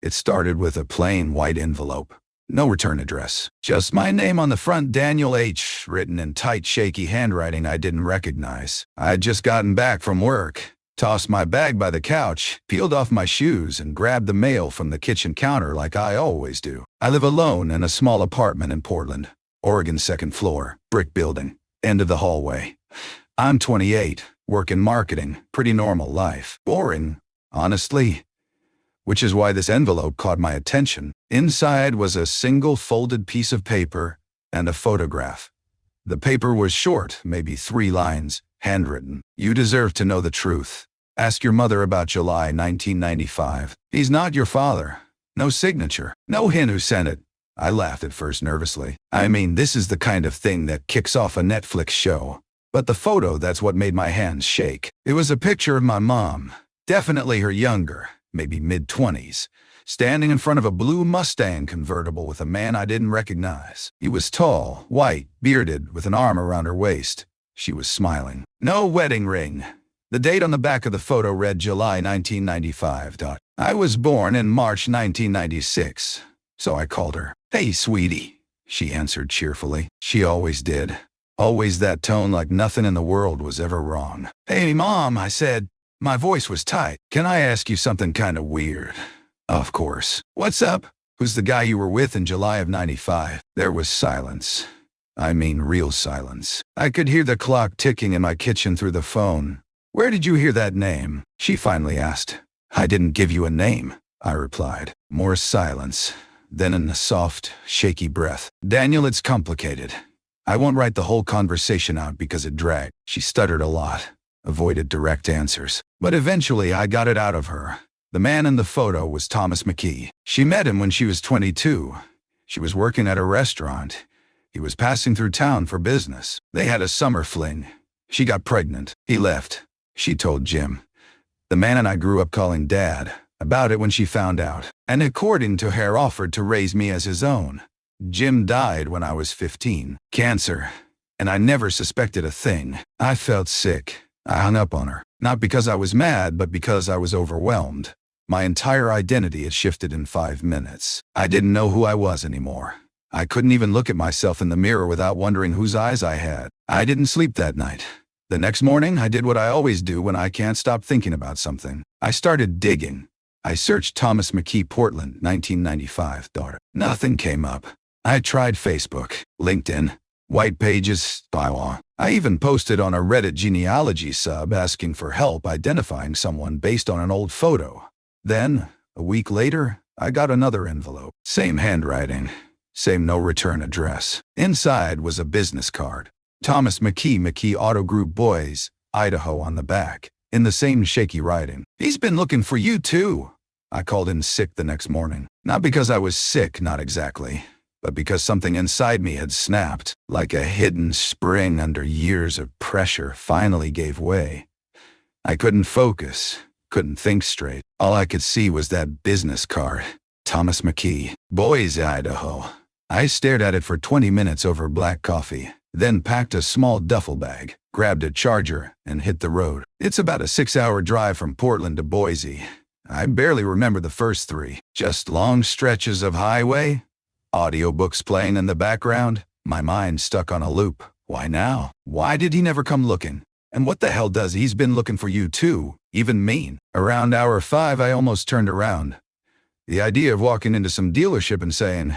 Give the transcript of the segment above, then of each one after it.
It started with a plain white envelope. No return address. Just my name on the front, Daniel H., written in tight, shaky handwriting I didn't recognize. I'd just gotten back from work, tossed my bag by the couch, peeled off my shoes, and grabbed the mail from the kitchen counter like I always do. I live alone in a small apartment in Portland, Oregon, second floor, brick building, end of the hallway. I'm 28, work in marketing, pretty normal life. Boring, honestly. Which is why this envelope caught my attention. Inside was a single folded piece of paper and a photograph. The paper was short, maybe 3 lines, handwritten. You deserve to know the truth. Ask your mother about July 1995. He's not your father. No signature. No hint who sent it. I laughed at first nervously. I mean, this is the kind of thing that kicks off a Netflix show. But the photo, that's what made my hands shake. It was a picture of my mom. Definitely her younger, maybe mid-20s, standing in front of a blue Mustang convertible with a man I didn't recognize. He was tall, white, bearded, with an arm around her waist. She was smiling. No wedding ring. The date on the back of the photo read July 1995. I was born in March 1996, so I called her. "Hey, sweetie," she answered cheerfully. She always did. Always that tone, like nothing in the world was ever wrong. "Hey, Mom," I said. My voice was tight. "Can I ask you something kind of weird?" "Of course." "What's up? Who's the guy you were with in July of '95? There was silence. I mean, real silence. I could hear the clock ticking in my kitchen through the phone. "Where did you hear that name?" she finally asked. "I didn't give you a name," I replied. More silence. Then in a soft, shaky breath. "Daniel, it's complicated. I won't write the whole conversation out because it dragged." She stuttered a lot, avoided direct answers. But eventually I got it out of her. The man in the photo was Thomas McKee. She met him when she was 22. She was working at a restaurant. He was passing through town for business. They had a summer fling. She got pregnant. He left. She told Jim. The man and I grew up calling Dad about it when she found out, and according to her, offered to raise me as his own. Jim died when I was 15. Cancer. And I never suspected a thing. I felt sick. I hung up on her. Not because I was mad, but because I was overwhelmed. My entire identity had shifted in 5 minutes. I didn't know who I was anymore. I couldn't even look at myself in the mirror without wondering whose eyes I had. I didn't sleep that night. The next morning, I did what I always do when I can't stop thinking about something. I started digging. I searched Thomas McKee, Portland, 1995. Nothing came up. I tried Facebook, LinkedIn, white pages, bylaw. I even posted on a Reddit genealogy sub asking for help identifying someone based on an old photo. Then, a week later, I got another envelope. Same handwriting, same no return address. Inside was a business card. Thomas McKee, McKee Auto Group, Boise, Idaho on the back, in the same shaky writing. "He's been looking for you too." I called in sick the next morning. Not because I was sick, not exactly, but because something inside me had snapped, like a hidden spring under years of pressure finally gave way. I couldn't focus, couldn't think straight. All I could see was that business card. Thomas McKee, Boise, Idaho. I stared at it for 20 minutes over black coffee, then packed a small duffel bag, grabbed a charger, and hit the road. It's about a 6-hour drive from Portland to Boise. I barely remember the first 3. Just long stretches of highway, audiobooks playing in the background, my mind stuck on a loop. Why now? Why did he never come looking? And what the hell does "he's been looking for you too" even mean? Around hour 5, I almost turned around. The idea of walking into some dealership and saying,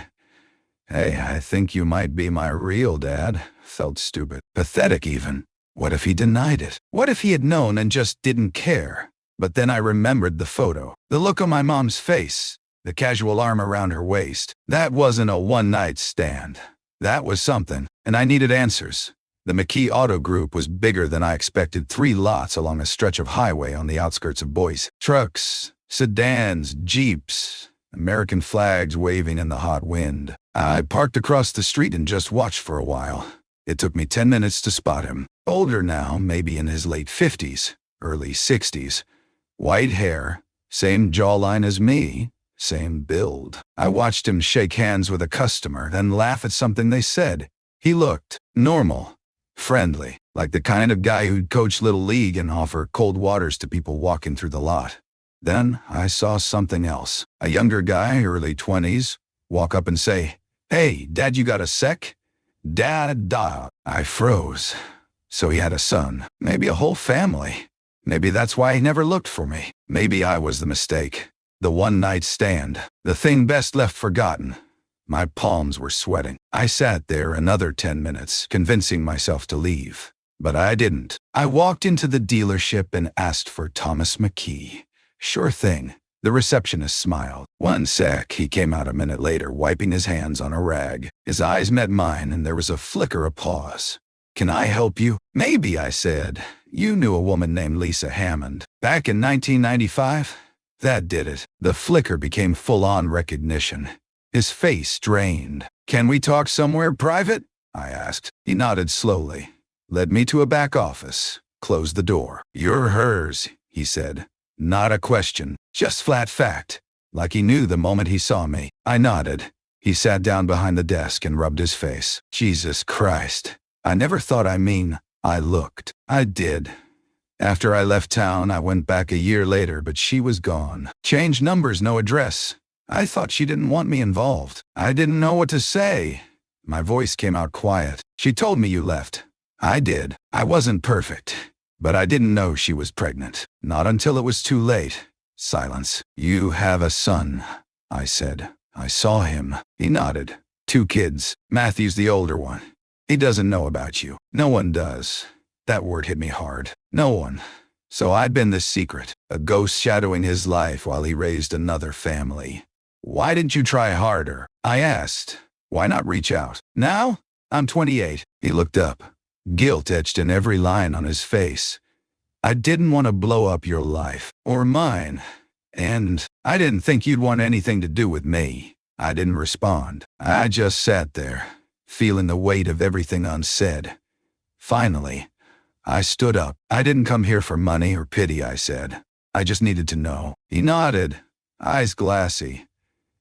"Hey, I think you might be my real dad," felt stupid. Pathetic even. What if he denied it? What if he had known and just didn't care? But then I remembered the photo. The look on my mom's face. The casual arm around her waist. That wasn't a one-night stand. That was something, and I needed answers. The McKee Auto Group was bigger than I expected. 3 lots along a stretch of highway on the outskirts of Boise. Trucks, sedans, Jeeps, American flags waving in the hot wind. I parked across the street and just watched for a while. It took me 10 minutes to spot him. Older now, maybe in his late 50s, early 60s. White hair, same jawline as me, same build. I watched him shake hands with a customer, then laugh at something they said. He looked normal, friendly, like the kind of guy who'd coach Little League and offer cold waters to people walking through the lot. Then I saw something else. A younger guy, early 20s, walk up and say, "Hey, Dad, you got a sec?" Dad, da. I froze. So he had a son, maybe a whole family. Maybe that's why he never looked for me. Maybe I was the mistake. The one-night stand. The thing best left forgotten. My palms were sweating. I sat there another 10 minutes, convincing myself to leave. But I didn't. I walked into the dealership and asked for Thomas McKee. Sure thing. The receptionist smiled. "One sec," he came out a minute later, wiping his hands on a rag. His eyes met mine, and there was a flicker of pause. "Can I help you?" "Maybe," I said. "You knew a woman named Lisa Hammond. Back in 1995? That did it." The flicker became full-on recognition. His face drained. "Can we talk somewhere private?" I asked. He nodded slowly, led me to a back office, closed the door. "You're hers," he said. Not a question, just flat fact. Like he knew the moment he saw me. I nodded. He sat down behind the desk and rubbed his face. Jesus Christ. I never thought I looked. I did. After I left town, I went back a year later, but she was gone. Changed numbers, no address. I thought she didn't want me involved. I didn't know what to say. My voice came out quiet. "She told me you left." I did. I wasn't perfect. But I didn't know she was pregnant. Not until it was too late. Silence. "You have a son," I said. "I saw him." He nodded. "2 kids. Matthew's the older one. He doesn't know about you." No one does. That word hit me hard. No one. So I'd been the secret, a ghost shadowing his life while he raised another family. "Why didn't you try harder?" I asked. "Why not reach out?" "Now? I'm 28. He looked up. Guilt etched in every line on his face. "I didn't want to blow up your life, or mine. And I didn't think you'd want anything to do with me." I didn't respond. I just sat there, feeling the weight of everything unsaid. Finally, I stood up. "I didn't come here for money or pity," I said. "I just needed to know." He nodded, eyes glassy.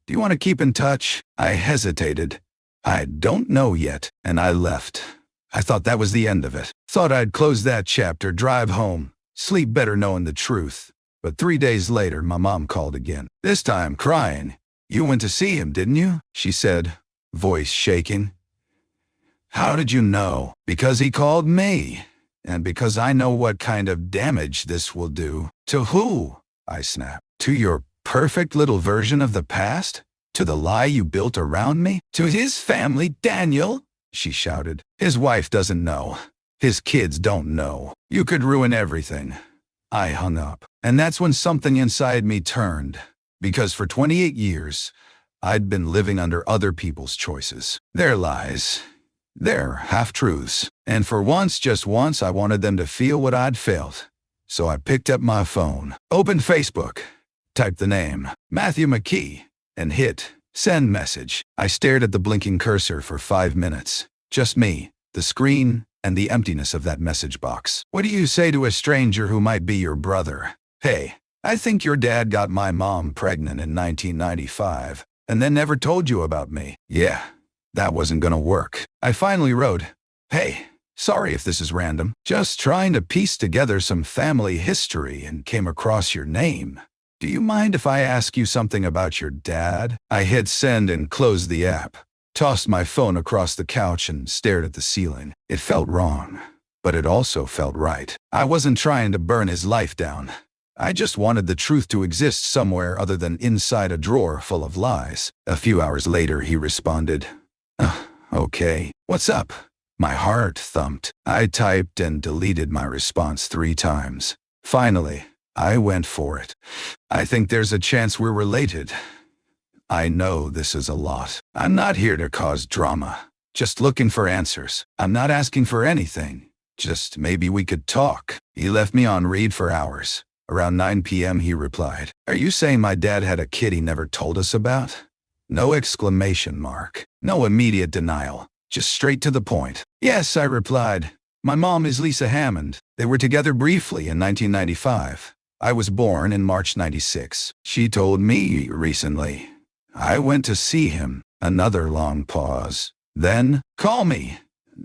"Do you want to keep in touch?" I hesitated. "I don't know yet," and I left. I thought that was the end of it. Thought I'd close that chapter, drive home, sleep better knowing the truth. But 3 days later, my mom called again. This time crying. "You went to see him, didn't you?" she said, voice shaking. "How did you know?" "Because he called me. And because I know what kind of damage this will do." "To who?" I snapped. "To your perfect little version of the past? To the lie you built around me? To his family, Daniel?" she shouted. "His wife doesn't know. His kids don't know. You could ruin everything." I hung up. And that's when something inside me turned. Because for 28 years, I'd been living under other people's choices. Their lies. Their half-truths. And for once, just once, I wanted them to feel what I'd felt. So I picked up my phone, opened Facebook, typed the name, Matthew McKee, and hit send message. I stared at the blinking cursor for 5 minutes. Just me, the screen, and the emptiness of that message box. "What do you say to a stranger who might be your brother? Hey, I think your dad got my mom pregnant in 1995, and then never told you about me." Yeah, that wasn't gonna work. I finally wrote, "Hey, sorry if this is random. Just trying to piece together some family history and came across your name. Do you mind if I ask you something about your dad?" I hit send and closed the app, tossed my phone across the couch and stared at the ceiling. It felt wrong, but it also felt right. I wasn't trying to burn his life down. I just wanted the truth to exist somewhere other than inside a drawer full of lies. A few hours later, he responded, "Okay, what's up?" My heart thumped. I typed and deleted my response 3 times. Finally, I went for it. "I think there's a chance we're related. I know this is a lot. I'm not here to cause drama. Just looking for answers. I'm not asking for anything. Just maybe we could talk." He left me on read for hours. Around 9 p.m. he replied, "Are you saying my dad had a kid he never told us about?" No exclamation mark. No immediate denial. Just straight to the point. "Yes," I replied. "My mom is Lisa Hammond. They were together briefly in 1995. I was born in March 96. She told me recently. I went to see him." Another long pause. Then, "Call me."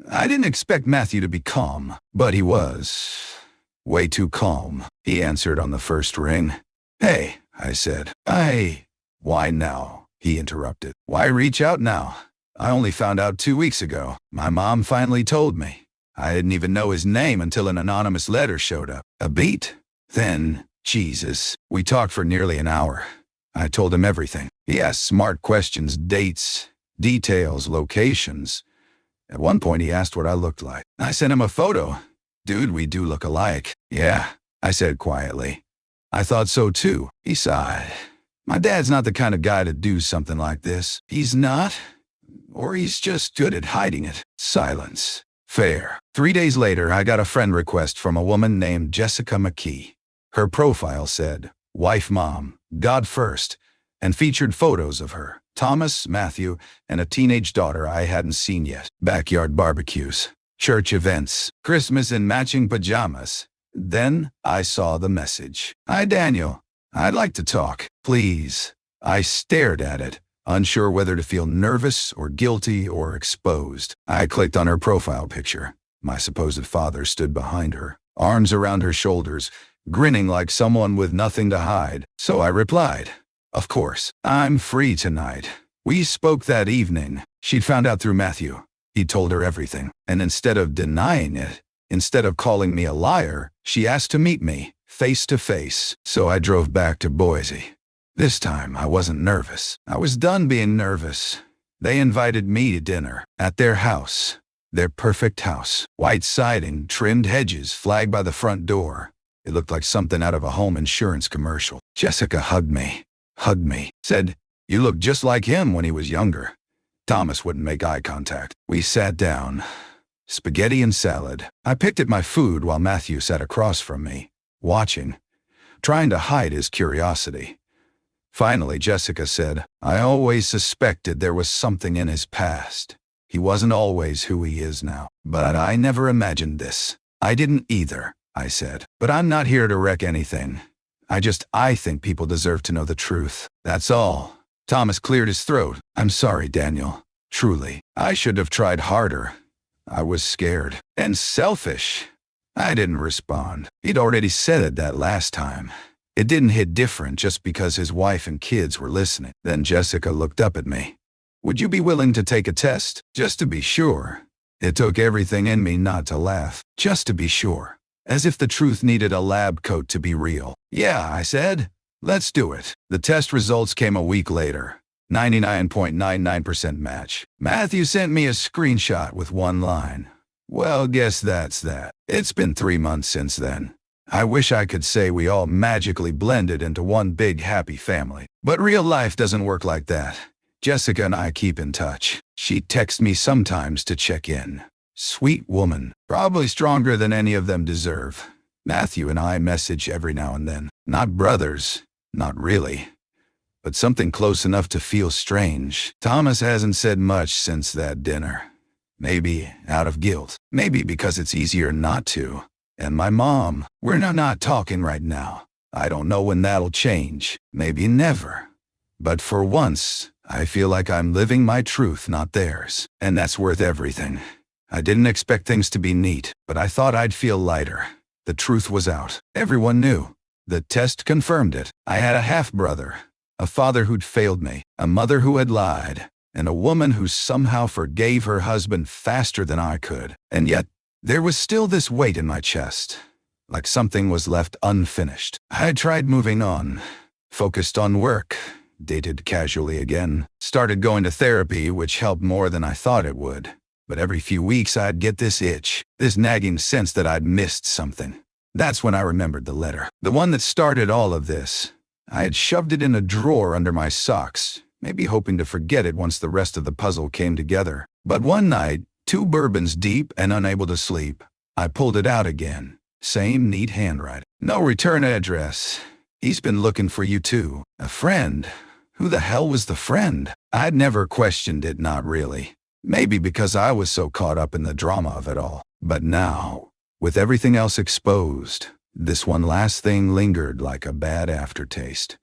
I didn't expect Matthew to be calm, but he was. Way too calm. He answered on the first ring. Hey, I said. Why now? He interrupted. Why reach out now? I only found out 2 weeks ago. My mom finally told me. I didn't even know his name until an anonymous letter showed up. A beat? Then, Jesus, we talked for nearly an hour. I told him everything. He asked smart questions, dates, details, locations. At one point, he asked what I looked like. I sent him a photo. Dude, we do look alike. Yeah, I said quietly. I thought so too. He sighed. My dad's not the kind of guy to do something like this. He's not, or he's just good at hiding it. Silence. Fair. 3 days later, I got a friend request from a woman named Jessica McKee. Her profile said, wife mom, God first, and featured photos of her, Thomas, Matthew, and a teenage daughter I hadn't seen yet. Backyard barbecues, church events, Christmas in matching pajamas. Then I saw the message. Hi, Daniel. I'd like to talk. Please. I stared at it, unsure whether to feel nervous or guilty or exposed. I clicked on her profile picture. My supposed father stood behind her, arms around her shoulders, grinning like someone with nothing to hide. So I replied, of course, I'm free tonight. We spoke that evening. She'd found out through Matthew. He told her everything. And instead of denying it, instead of calling me a liar, she asked to meet me, face to face. So I drove back to Boise. This time, I wasn't nervous. I was done being nervous. They invited me to dinner at their house. Their perfect house. White siding, trimmed hedges, flagged by the front door. It looked like something out of a home insurance commercial. Jessica hugged me, said, you look just like him when he was younger. Thomas wouldn't make eye contact. We sat down. Spaghetti and salad. I picked at my food while Matthew sat across from me, watching, trying to hide his curiosity. Finally, Jessica said, I always suspected there was something in his past. He wasn't always who he is now. But I never imagined this. I didn't either, I said. But I'm not here to wreck anything. I think people deserve to know the truth. That's all. Thomas cleared his throat. I'm sorry, Daniel. Truly. I should have tried harder. I was scared. And selfish. I didn't respond. He'd already said it that last time. It didn't hit different just because his wife and kids were listening. Then Jessica looked up at me. Would you be willing to take a test? Just to be sure. It took everything in me not to laugh. Just to be sure. As if the truth needed a lab coat to be real. Yeah, I said. Let's do it. The test results came a week later. 99.99% match. Matthew sent me a screenshot with one line. Well, guess that's that. It's been 3 months since then. I wish I could say we all magically blended into one big happy family. But real life doesn't work like that. Jessica and I keep in touch. She texts me sometimes to check in. Sweet woman. Probably stronger than any of them deserve. Matthew and I message every now and then. Not brothers. Not really. But something close enough to feel strange. Thomas hasn't said much since that dinner. Maybe out of guilt. Maybe because it's easier not to. And my mom, we're not talking right now. I don't know when that'll change. Maybe never. But for once, I feel like I'm living my truth, not theirs. And that's worth everything. I didn't expect things to be neat, but I thought I'd feel lighter. The truth was out. Everyone knew. The test confirmed it. I had a half-brother, a father who'd failed me, a mother who had lied, and a woman who somehow forgave her husband faster than I could. And yet, there was still this weight in my chest, like something was left unfinished. I tried moving on, focused on work, dated casually again, started going to therapy, which helped more than I thought it would. But every few weeks I'd get this itch, this nagging sense that I'd missed something. That's when I remembered the letter, the one that started all of this. I had shoved it in a drawer under my socks, maybe hoping to forget it once the rest of the puzzle came together. But one night, 2 bourbons deep and unable to sleep, I pulled it out again. Same neat handwriting. No return address. He's been looking for you too. A friend. Who the hell was the friend? I'd never questioned it, not really. Maybe because I was so caught up in the drama of it all. But now, with everything else exposed, this one last thing lingered like a bad aftertaste.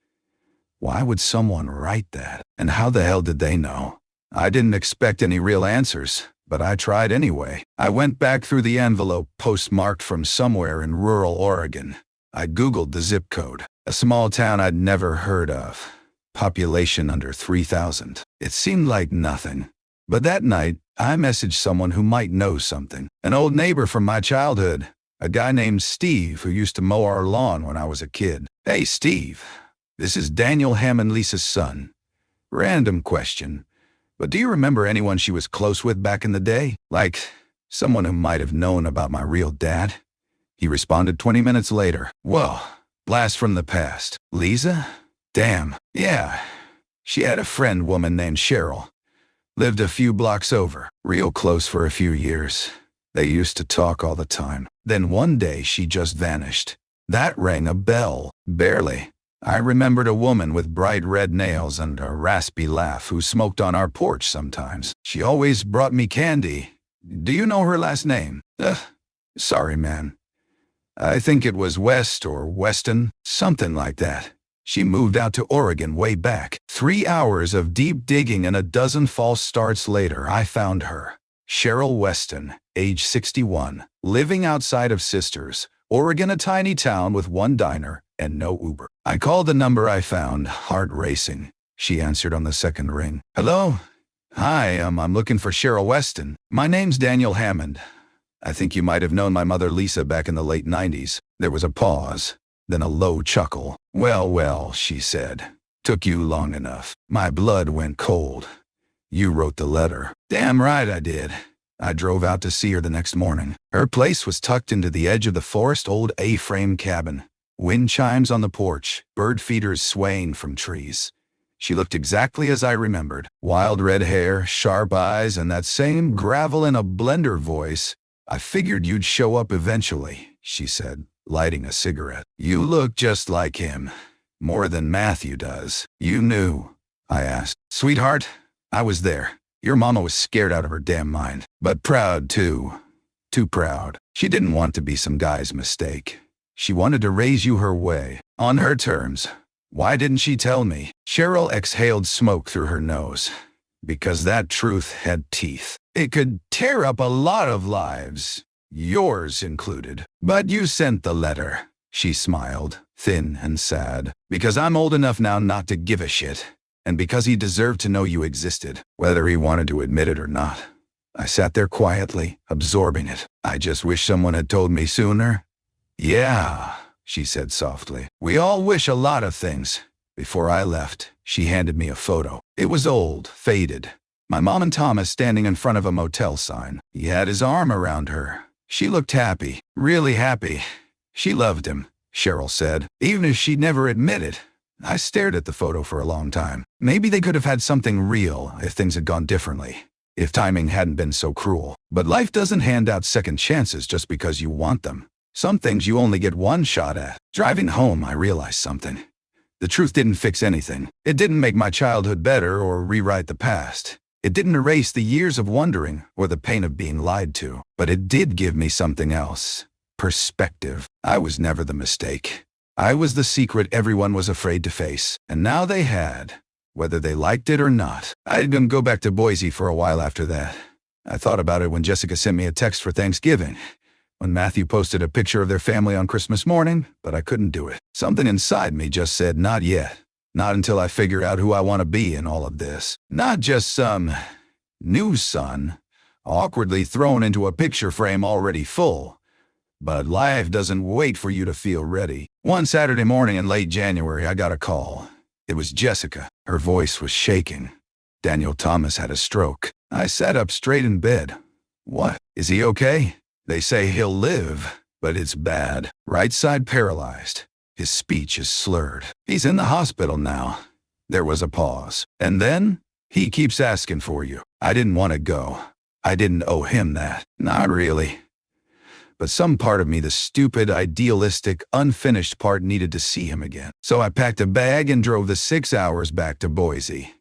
Why would someone write that? And how the hell did they know? I didn't expect any real answers, but I tried anyway. I went back through the envelope postmarked from somewhere in rural Oregon. I Googled the zip code. A small town I'd never heard of. Population under 3,000. It seemed like nothing. But that night, I messaged someone who might know something. An old neighbor from my childhood. A guy named Steve who used to mow our lawn when I was a kid. "Hey, Steve. This is Daniel Hammond, Lisa's son. Random question. But do you remember anyone she was close with back in the day? Like, someone who might have known about my real dad?" He responded 20 minutes later. "Whoa, blast from the past. Lisa? Damn, yeah. She had a friend woman named Cheryl. Lived a few blocks over. Real close for a few years. They used to talk all the time. Then one day she just vanished. That rang a bell. Barely. I remembered a woman with bright red nails and a raspy laugh who smoked on our porch sometimes. She always brought me candy. Do you know her last name?" Sorry, man. I think it was West or Weston, something like that. She moved out to Oregon way back. 3 hours of deep digging and a dozen false starts later, I found her. Cheryl Weston, age 61, living outside of Sisters, Oregon, a tiny town with one diner and no Uber. I called the number I found, heart racing. She answered on the second ring. "Hello? Hi, I'm looking for Cheryl Weston. My name's Daniel Hammond. I think you might have known my mother Lisa back in the late 90s. There was a pause, then a low chuckle. Well, she said. "Took you long enough." My blood went cold. "You wrote the letter." "Damn right I did." I drove out to see her the next morning. Her place was tucked into the edge of the forest, old A-frame cabin. Wind chimes on the porch, bird feeders swaying from trees. She looked exactly as I remembered. Wild red hair, sharp eyes, and that same gravel in a blender voice. "I figured you'd show up eventually," she said, lighting a cigarette. "You look just like him. More than Matthew does." "You knew?" I asked. "Sweetheart, I was there. Your mama was scared out of her damn mind. But proud, too. Too proud. She didn't want to be some guy's mistake. She wanted to raise you her way, on her terms. Why didn't she tell me?" Cheryl exhaled smoke through her nose. "Because that truth had teeth. It could tear up a lot of lives, yours included. But you sent the letter." She smiled, thin and sad. "Because I'm old enough now not to give a shit. And because he deserved to know you existed, whether he wanted to admit it or not." I sat there quietly, absorbing it. "I just wish someone had told me sooner." "Yeah," she said softly. "We all wish a lot of things." Before I left, she handed me a photo. It was old, faded. My mom and Thomas standing in front of a motel sign. He had his arm around her. She looked happy, really happy. She loved him, Cheryl said, even if she'd never admit it. I stared at the photo for a long time. Maybe they could have had something real if things had gone differently, if timing hadn't been so cruel. But life doesn't hand out second chances just because you want them. Some things you only get one shot at. Driving home, I realized something. The truth didn't fix anything. It didn't make my childhood better or rewrite the past. It didn't erase the years of wondering or the pain of being lied to. But it did give me something else. Perspective. I was never the mistake. I was the secret everyone was afraid to face. And now they had, whether they liked it or not. I didn't go back to Boise for a while after that. I thought about it when Jessica sent me a text for Thanksgiving, when Matthew posted a picture of their family on Christmas morning, but I couldn't do it. Something inside me just said, not yet. Not until I figure out who I want to be in all of this. Not just some new son, awkwardly thrown into a picture frame already full. But life doesn't wait for you to feel ready. One Saturday morning in late January, I got a call. It was Jessica. Her voice was shaking. Daniel Thomas had a stroke. I sat up straight in bed. What? Is he okay? They say he'll live, but it's bad. Right side paralyzed. His speech is slurred. He's in the hospital now. There was a pause. And then, he keeps asking for you. I didn't want to go. I didn't owe him that. Not really. But some part of me, the stupid, idealistic, unfinished part, needed to see him again. So I packed a bag and drove the 6 hours back to Boise.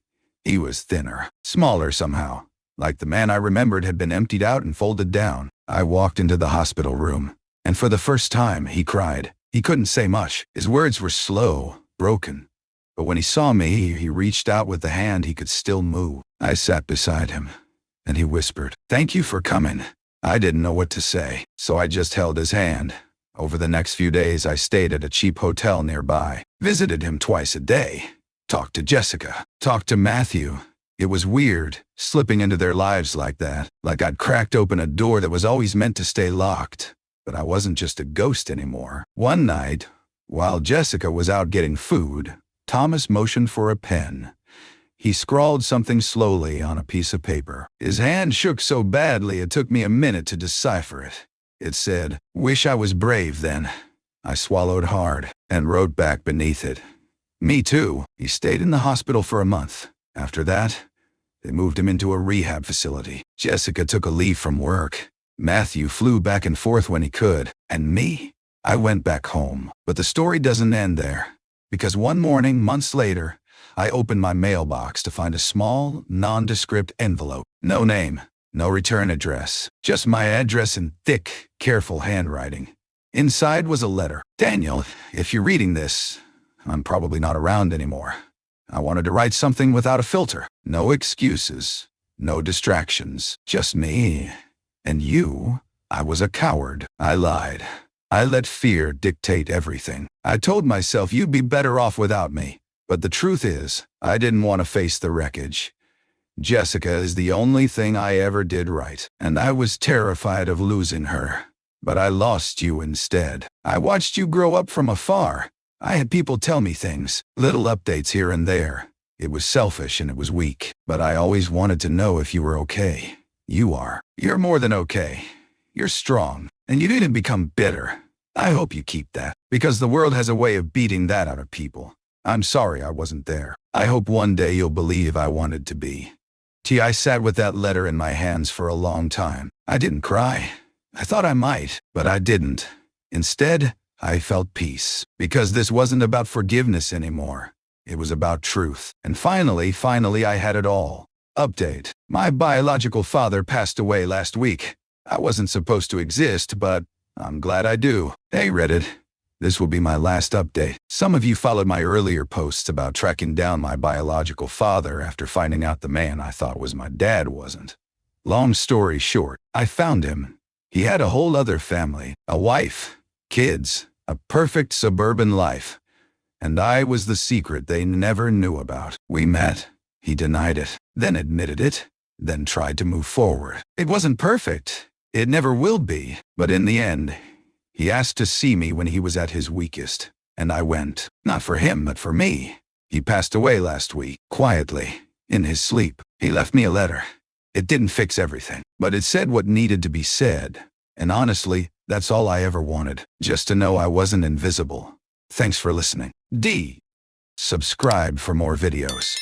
He was thinner, smaller somehow. Like the man I remembered had been emptied out and folded down. I walked into the hospital room, and for the first time, he cried. He couldn't say much. His words were slow, broken. But when he saw me, he reached out with the hand he could still move. I sat beside him, and he whispered, "Thank you for coming." I didn't know what to say, so I just held his hand. Over the next few days, I stayed at a cheap hotel nearby, visited him twice a day, talked to Jessica, talked to Matthew. It was weird, slipping into their lives like that, like I'd cracked open a door that was always meant to stay locked. But I wasn't just a ghost anymore. One night, while Jessica was out getting food, Thomas motioned for a pen. He scrawled something slowly on a piece of paper. His hand shook so badly it took me a minute to decipher it. It said, "Wish I was brave then." I swallowed hard and wrote back beneath it, "Me too." He stayed in the hospital for a month. After that, they moved him into a rehab facility. Jessica took a leave from work. Matthew flew back and forth when he could. And me? I went back home. But the story doesn't end there. Because one morning, months later, I opened my mailbox to find a small, nondescript envelope. No name, no return address. Just my address in thick, careful handwriting. Inside was a letter. "Daniel, if you're reading this, I'm probably not around anymore. I wanted to write something without a filter. No excuses, no distractions, just me. And you, I was a coward. I lied. I let fear dictate everything. I told myself you'd be better off without me. But the truth is, I didn't want to face the wreckage. Jessica is the only thing I ever did right, and I was terrified of losing her. But I lost you instead. I watched you grow up from afar. I had people tell me things, little updates here and there. It was selfish and it was weak, but I always wanted to know if you were okay. You are. You're more than okay. You're strong, and you didn't become bitter. I hope you keep that, because the world has a way of beating that out of people. I'm sorry I wasn't there. I hope one day you'll believe I wanted to be. I sat with that letter in my hands for a long time. I didn't cry. I thought I might, but I didn't. Instead, I felt peace, because this wasn't about forgiveness anymore. It was about truth. And finally, I had it all. Update. My biological father passed away last week. I wasn't supposed to exist, but I'm glad I do. Hey Reddit, this will be my last update. Some of you followed my earlier posts about tracking down my biological father after finding out the man I thought was my dad wasn't. Long story short, I found him. He had a whole other family, a wife, kids, a perfect suburban life. And I was the secret they never knew about. We met. He denied it, then admitted it, then tried to move forward. It wasn't perfect. It never will be. But in the end, he asked to see me when he was at his weakest. And I went. Not for him, but for me. He passed away last week, quietly, in his sleep. He left me a letter. It didn't fix everything, but it said what needed to be said. And honestly, that's all I ever wanted, just to know I wasn't invisible. Thanks for listening. Subscribe for more videos.